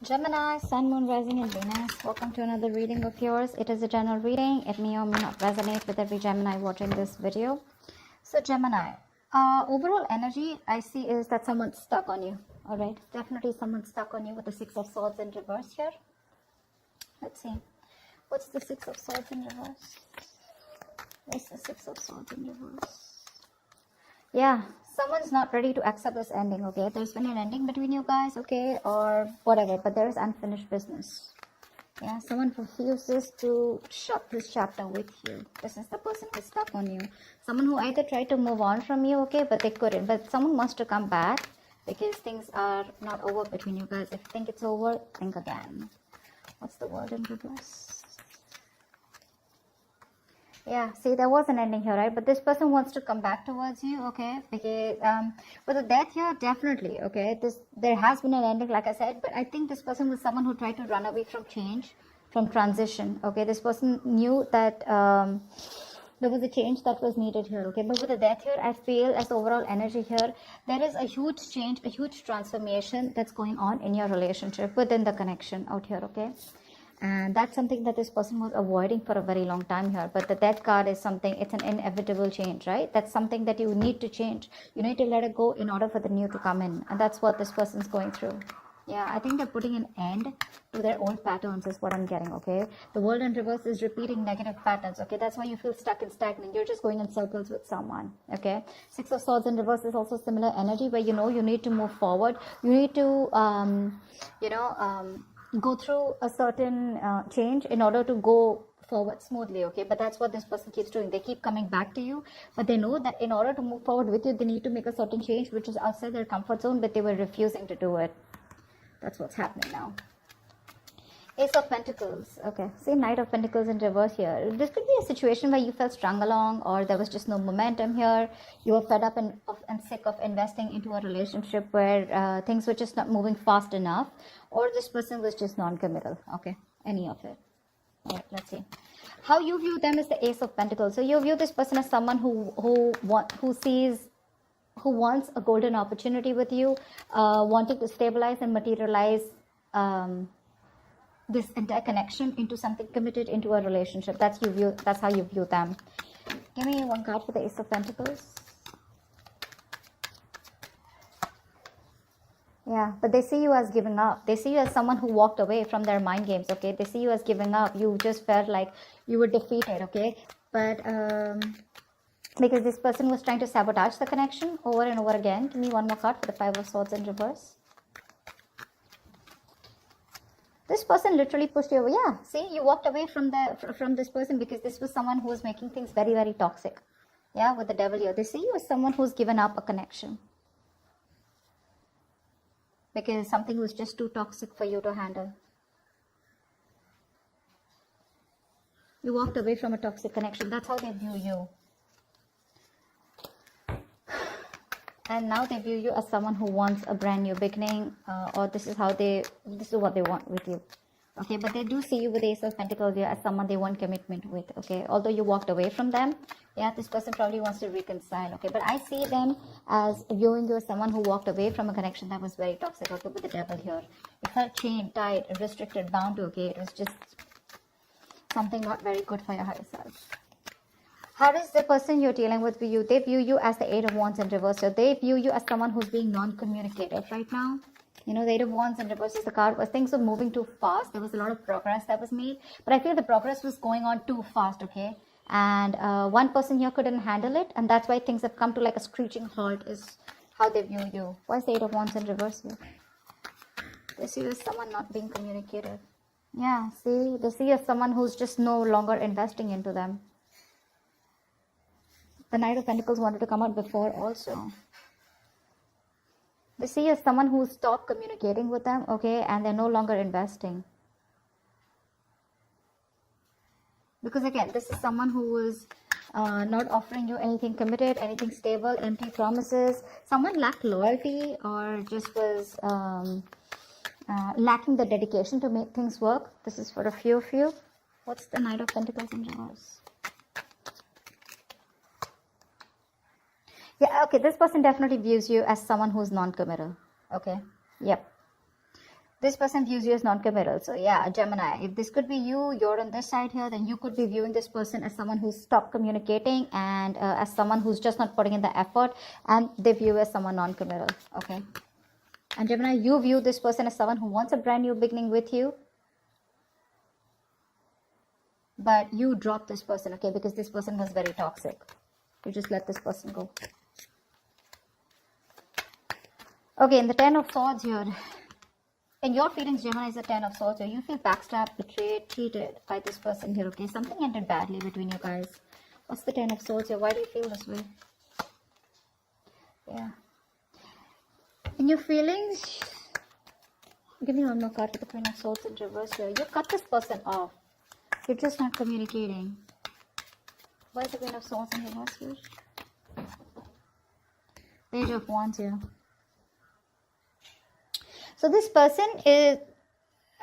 Gemini, Sun, Moon, Rising, and Venus. Welcome to another reading of yours. It is a general reading. It may or may not resonate with every Gemini watching this video. So Gemini, overall energy I see is that someone's stuck on you. All right, definitely someone's stuck on you with the Six of Swords in reverse here. Let's see. What's the Six of Swords in reverse? What's the Six of Swords in reverse? Yeah, someone's not ready to accept this ending, okay? There's been an ending between you guys, okay? Or whatever, but there's unfinished business. Yeah, someone refuses to shut this chapter with you. This is the person who's stuck on you. Someone who either tried to move on from you, okay, but they couldn't. But someone wants to come back because things are not over between you guys. If you think it's over, think again. What's the word in reverse? Yeah, see, there was an ending here, right? But this person wants to come back towards you, okay? Because with the death here, definitely, okay? There has been an ending, like I said, but I think this person was someone who tried to run away from change, from transition, okay? This person knew that there was a change that was needed here, okay? But with the death here, I feel as the overall energy here, there is a huge change, a huge transformation that's going on in your relationship within the connection out here, okay? And that's something that this person was avoiding for a very long time here. But the death card is something, it's an inevitable change, right? That's something that you need to change. You need to let it go in order for the new to come in. And that's what this person's going through. Yeah, I think they're putting an end to their old patterns is what I'm getting, okay? The world in reverse is repeating negative patterns, okay? That's why you feel stuck and stagnant. You're just going in circles with someone, okay? Six of Swords in reverse is also similar energy where, you know, you need to move forward. You need to, go through a certain change in order to go forward smoothly, okay? But that's what this person keeps doing. They keep coming back to you, but they know that in order to move forward with you, they need to make a certain change which is outside their comfort zone, but they were refusing to do it. That's what's happening now. Ace of Pentacles. Okay, see, Knight of Pentacles in reverse here. This could be a situation where you felt strung along, or there was just no momentum here. You were fed up and sick of investing into a relationship where things were just not moving fast enough, or this person was just non-committal. Okay, any of it. All right, let's see. How you view them is the Ace of Pentacles. So you view this person as someone who wants a golden opportunity with you, wanting to stabilize and materialize this entire connection into something committed, into a relationship. That's how you view them. Give me one card for the Ace of Pentacles. Yeah, but they see you as giving up. They see you as someone who walked away from their mind games, okay? They see you as giving up. You just felt like you were defeated, okay? But because this person was trying to sabotage the connection over and over again. Give me one more card for the Five of Swords in reverse. This person literally pushed you away. Yeah, see, you walked away from this person because this was someone who was making things very, very toxic. Yeah, with the Devil here. They see you as someone who's given up a connection because something was just too toxic for you to handle. You walked away from a toxic connection. That's how they view you. And now they view you as someone who wants a brand new beginning, or this is what they want with you. Okay, but they do see you with the Ace of Pentacles here as someone they want commitment with, okay? Although you walked away from them, yeah, this person probably wants to reconcile, okay? But I see them as viewing you as someone who walked away from a connection that was very toxic, okay, with the Devil here. You felt chained, tied, restricted, bound to, okay? It was just something not very good for your higher self. How does the person you're dealing with view you? They view you as the Eight of Wands in reverse. So they view you as someone who's being non-communicative right now. You know, the Eight of Wands in reverse is the card where things were moving too fast. There was a lot of progress that was made. But I feel the progress was going on too fast, okay? And one person here couldn't handle it. And that's why things have come to like a screeching halt is how they view you. Why is the Eight of Wands in reverse here? They see you as someone not being communicative. Yeah, see, they see you as someone who's just no longer investing into them. The Knight of Pentacles wanted to come out before also. They see you as someone who stopped communicating with them, okay, and they're no longer investing. Because again, this is someone who was not offering you anything committed, anything stable, empty promises. Someone lacked loyalty or just was lacking the dedication to make things work. This is for a few of you. What's the Knight of Pentacles in reverse? Yeah, okay, this person definitely views you as someone who's non-committal. Okay, yep. This person views you as non-committal. So yeah, Gemini, if this could be you, you're on this side here, then you could be viewing this person as someone who's stopped communicating and as someone who's just not putting in the effort, and they view you as someone non-committal. Okay. And Gemini, you view this person as someone who wants a brand new beginning with you, but you drop this person, okay, because this person was very toxic. You just let this person go. Okay, in the 10 of Swords here, in your feelings, Gemini, is the 10 of Swords here. You feel backstabbed, betrayed, cheated by this person here, okay? Something ended badly between you guys. What's the 10 of Swords here? Why do you feel this way? Yeah. In your feelings, give me one more card for the Queen of Swords in reverse here. You cut this person off. You're just not communicating. Why is the Queen of Swords in reverse here? Page of Wands here. So this person is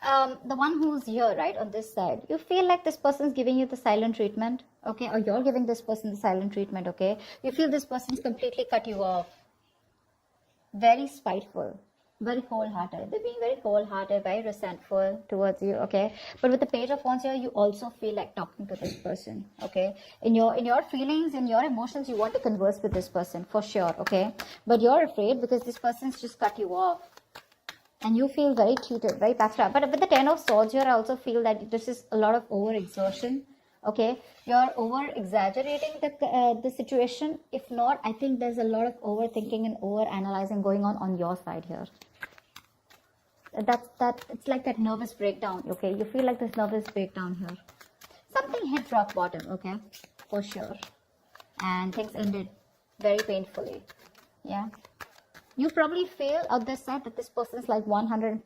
the one who's here, right, on this side. You feel like this person's giving you the silent treatment, okay, or you're giving this person the silent treatment, okay. You feel this person's completely cut you off. Very spiteful, very cold-hearted. They're being very cold-hearted, very resentful towards you, okay. But with the Page of Wands here, you also feel like talking to this person, okay. In your feelings, in your emotions, you want to converse with this person for sure, okay. But you're afraid because this person's just cut you off. And you feel very cheated, very backstabbed. But with the 10 of Swords here, I also feel that this is a lot of over-exertion. Okay, you're over-exaggerating the situation. If not, I think there's a lot of overthinking and over-analyzing going on your side here. It's like that nervous breakdown. Okay, you feel like this nervous breakdown here. Something hit rock bottom. Okay, for sure, and things ended very painfully. Yeah. You probably feel out this side that this person's like 100%,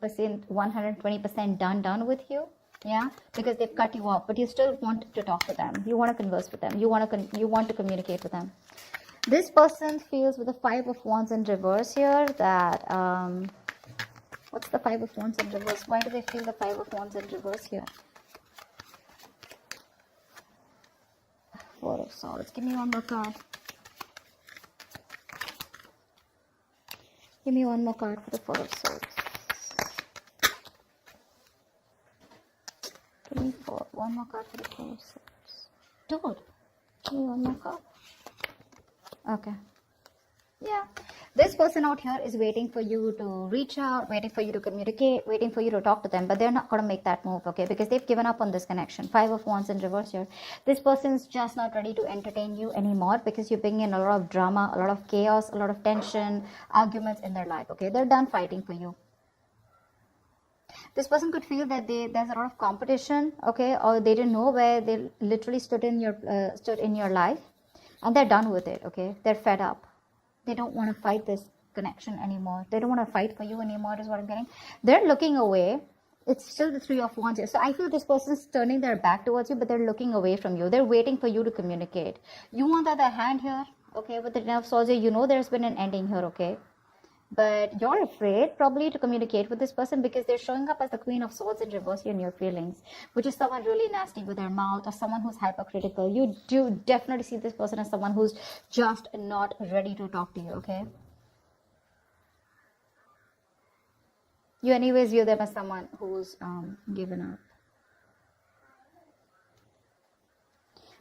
120% done with you. Yeah, because they've cut you off, but you still want to talk to them. You want to converse with them. You want to communicate with them. This person feels with the 5 of Wands in reverse here that what's the 5 of Wands in reverse? Why do they feel the 5 of Wands in reverse here? 4 of Swords. Give me one more card. Give me one more card for the 4 of Swords. Give me one more card for the 4 of Swords. Dude, give me one more card. Okay. Yeah. This person out here is waiting for you to reach out, waiting for you to communicate, waiting for you to talk to them, but they're not going to make that move, okay, because they've given up on this connection. 5 of Wands in reverse here. This person's just not ready to entertain you anymore because you're bringing in a lot of drama, a lot of chaos, a lot of tension, arguments in their life, okay. They're done fighting for you. This person could feel that there's a lot of competition, okay, or they didn't know where they literally stood in your life, and they're done with it, okay. They're fed up. They don't want to fight this connection anymore. They don't want to fight for you anymore, is what I'm getting. They're looking away. It's still the 3 of Wands here. So I feel this person's turning their back towards you, but they're looking away from you. They're waiting for you to communicate. You, on the other hand here, okay, with the 10 of Swords here, you know there's been an ending here, okay. But you're afraid probably to communicate with this person because they're showing up as the Queen of Swords in reverse here in your feelings, which is someone really nasty with their mouth or someone who's hypercritical. You do definitely see this person as someone who's just not ready to talk to you, okay? You anyways view them as someone who's given up.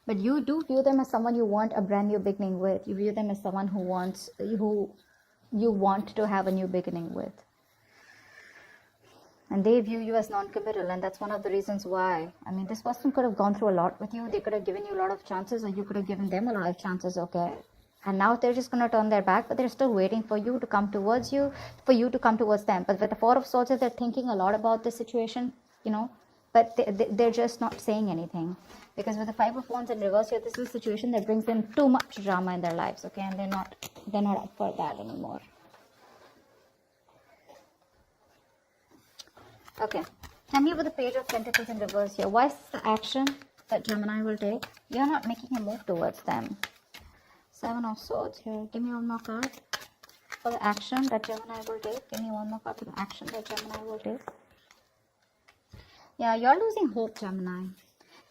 But you do view them as someone you want a brand new beginning with. You view them as someone who you want to have a new beginning with. And they view you as non-committal, and that's one of the reasons why. I mean, this person could have gone through a lot with you. They could have given you a lot of chances, or you could have given them a lot of chances, okay? And now they're just going to turn their back, but they're still waiting for you to come towards you, for you to come towards them. But with the 4 of Swords, they're thinking a lot about this situation, you know, but they're just not saying anything. Because with the 5 of Wands in reverse here, this is a situation that brings in too much drama in their lives, okay? And they're not up for that anymore. Okay. Tell me about the Page of Pentacles in reverse here. Why is this the action that Gemini will take? You're not making a move towards them. 7 of Swords here. Give me one more card for the action that Gemini will take. Give me one more card for the action that Gemini will take. Yeah, you're losing hope, Gemini.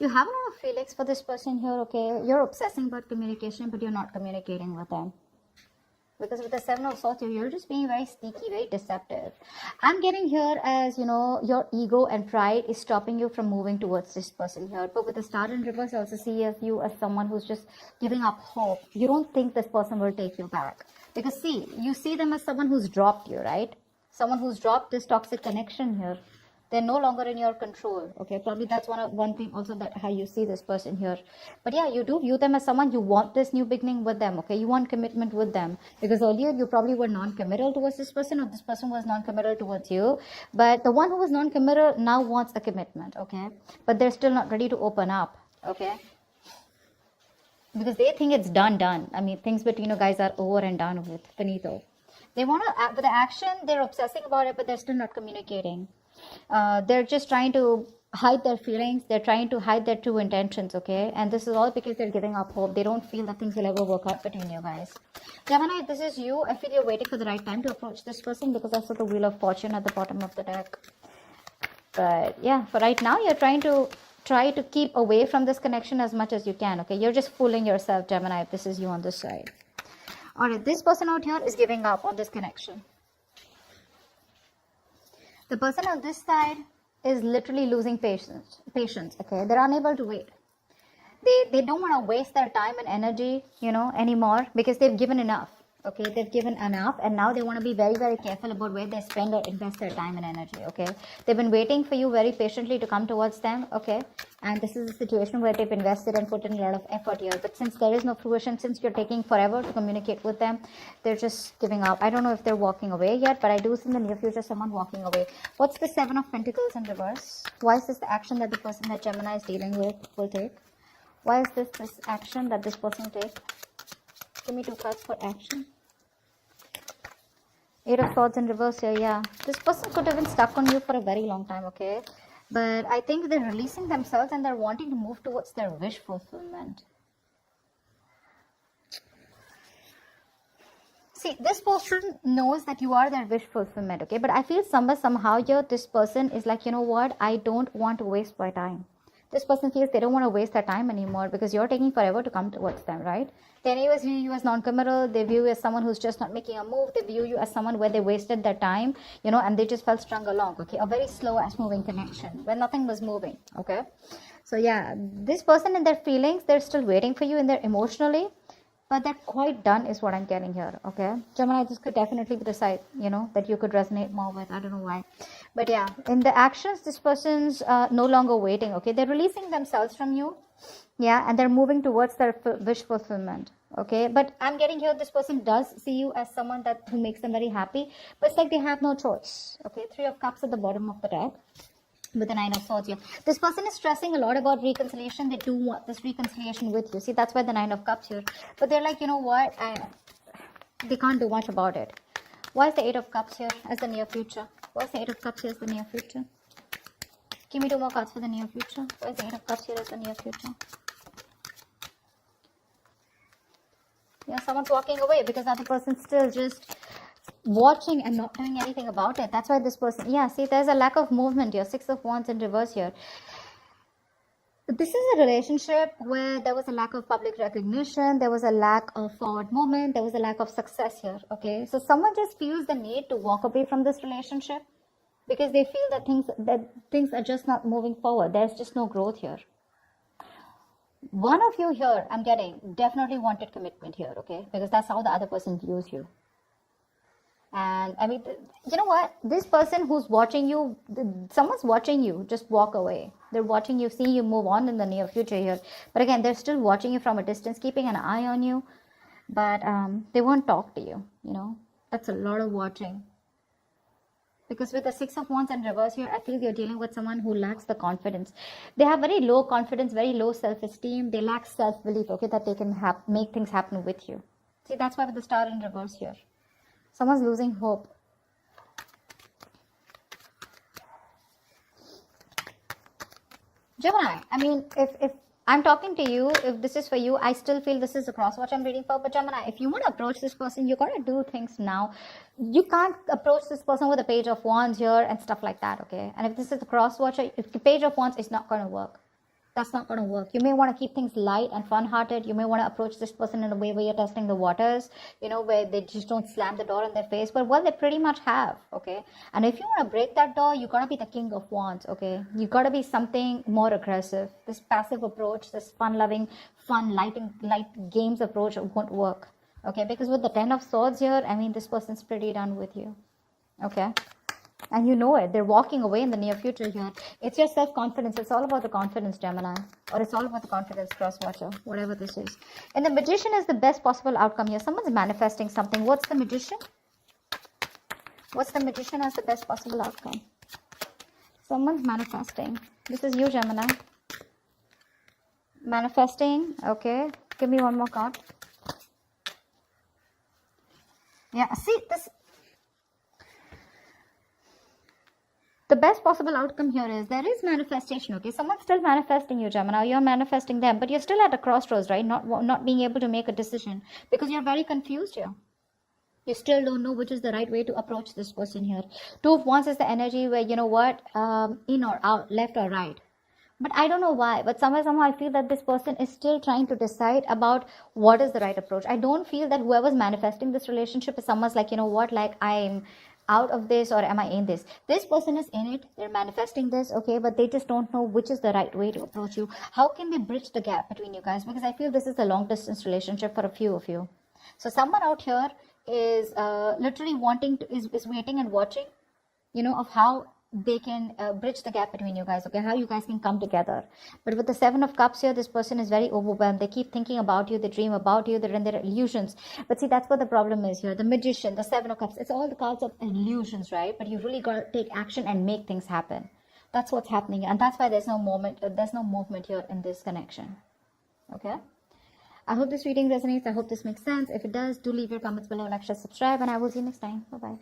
You have a lot of feelings for this person here, okay? You're obsessing about communication, but you're not communicating with them. Because with the Seven of Swords, you're just being very sneaky, very deceptive. I'm getting here as, your ego and pride is stopping you from moving towards this person here. But with the Star in reverse, I also see you as someone who's just giving up hope. You don't think this person will take you back. Because see, you see them as someone who's dropped you, right? Someone who's dropped this toxic connection here. They're no longer in your control. Okay, probably that's one thing also, that how you see this person here. But yeah, you do view them as someone, you want this new beginning with them. Okay, you want commitment with them, because earlier you probably were non-committal towards this person, or this person was non-committal towards you. But the one who was non-committal now wants a commitment. Okay, but they're still not ready to open up. Okay, because they think it's done. I mean, things between you guys are over and done with. Finito. They want to act with the action, they're obsessing about it, but they're still not communicating. They're just trying to hide their feelings. They're trying to hide their true intentions. Okay, and this is all because they're giving up hope. They don't feel that things will ever work out between you guys. Gemini, this is you. I feel you're waiting for the right time to approach this person, because I saw the Wheel of Fortune at the bottom of the deck. But yeah, for right now, you're trying to keep away from this connection as much as you can. Okay, you're just fooling yourself, Gemini, if this is you on this side. All right, this person out here is giving up on this connection. The person on this side is literally losing patience. Okay, they're unable to wait. They don't want to waste their time and energy, anymore, because they've given enough. Okay, they've given enough, and now they want to be very, very careful about where they spend or invest their time and energy. Okay, they've been waiting for you very patiently to come towards them. Okay, and this is a situation where they've invested and put in a lot of effort here, but since there is no fruition, since you're taking forever to communicate with them, they're just giving up. I don't know if they're walking away yet, but I do see in the near future someone walking away. What's the Seven of Pentacles in reverse? Why is this the action that the person that Gemini is dealing with will take? Why is this action that this person will take? Give me 2 cards for action. 8 of Swords in reverse here, yeah. This person could have been stuck on you for a very long time, okay? But I think they're releasing themselves and they're wanting to move towards their wish fulfillment. See, this person knows that you are their wish fulfillment, okay? But I feel somehow here, this person is like, you know what? I don't want to waste my time. This person feels they don't want to waste their time anymore, because you're taking forever to come towards them, right? They anyways view you as non-committal. They view you as someone who's just not making a move. They view you as someone where they wasted their time, and they just felt strung along, okay? A very slow as moving connection where nothing was moving, okay? So yeah, this person in their feelings, they're still waiting for you in their emotionally, but they're quite done is what I'm getting here, okay? Gemini, this could definitely be the side, that you could resonate more with. I don't know why. But yeah, in the actions, this person's no longer waiting, okay? They're releasing themselves from you, yeah, and they're moving towards their wish fulfillment, okay? But I'm getting here, this person does see you as someone who makes them very happy, but it's like they have no choice, okay? 3 of Cups at the bottom of the deck, with the 9 of Swords here. This person is stressing a lot about reconciliation. They do want this reconciliation with you. See, that's why the 9 of Cups here. But they're like, you know what? They can't do much about it. Why is the 8 of Cups here as the near future? Why is the 8 of Cups here as the near future? Give me 2 more cards for the near future. Why is the 8 of Cups here as the near future? Yeah, someone's walking away because the other person's still just watching and not doing anything about it. That's why this person, yeah, see, there's a lack of movement here. 6 of Wands in reverse here. This is a relationship where there was a lack of public recognition, there was a lack of forward movement, there was a lack of success here, okay? So someone just feels the need to walk away from this relationship because they feel that things are just not moving forward. There's just no growth here. One of you here, I'm getting, definitely wanted commitment here, okay? Because that's how the other person views you. And I mean, you know what? This person who's watching you, someone's watching you, just walk away. They're watching you, see you move on in the near future here. But again, they're still watching you from a distance, keeping an eye on you. But they won't talk to you, That's a lot of watching. Because with the 6 of Wands in reverse here, I feel you're dealing with someone who lacks the confidence. They have very low confidence, very low self-esteem. They lack self-belief, okay, that they can make things happen with you. See, that's why with the Star in reverse here. Someone's losing hope. Gemini, I mean, if I'm talking to you, if this is for you, I still feel this is the cross watch I'm reading for. But Gemini, if you want to approach this person, you got to do things now. You can't approach this person with a Page of Wands here and stuff like that, okay? And if this is the cross watch, if the Page of Wands is not going to work. That's not going to work. You may want to keep things light and fun-hearted. You may want to approach this person in a way where you're testing the waters, where they just don't slam the door in their face. But, well, they pretty much have, okay? And if you want to break that door, you got to be the king of wands, okay? You got to be something more aggressive. This passive approach, this fun-loving, light games approach won't work, okay? Because with the 10 of swords here, I mean, this person's pretty done with you, okay? And you know it. They're walking away in the near future here. It's your self-confidence. It's all about the confidence, Gemini. Or it's all about the confidence, cross-watcher. Whatever this is. And the Magician is the best possible outcome here. Someone's manifesting something. What's the Magician? What's the Magician as the best possible outcome? Someone's manifesting. This is you, Gemini. Manifesting. Okay. Give me one more card. Yeah. See, this... The best possible outcome here is there is manifestation, okay? Someone's still manifesting you, Gemini. You're manifesting them, but you're still at a crossroads, right? Not being able to make a decision because you're very confused here. You still don't know which is the right way to approach this person here. Two of Wands is the energy where, in or out, left or right. But I don't know why, but somehow I feel that this person is still trying to decide about what is the right approach. I don't feel that whoever's manifesting this relationship is someone's like, I'm out of this or am I in this? This person is in it. They're manifesting this, okay, but they just don't know which is the right way to approach you. How can they bridge the gap between you guys? Because I feel this is a long distance relationship for a few of you. So someone out here is literally is waiting and watching, of how they can bridge the gap between you guys, okay, how you guys can come together. But with the 7 of Cups here, this person is very overwhelmed. They keep thinking about you, they dream about you, they're in their illusions. But see, that's what the problem is here. The Magician, the 7 of Cups, it's all the cards of illusions, right? But you really got to take action and make things happen. That's what's happening, and that's why there's no movement here in this connection, okay? I hope this reading resonates. I hope this makes sense. If it does, do leave your comments below, like, share, subscribe, and I will see you next time. Bye-bye.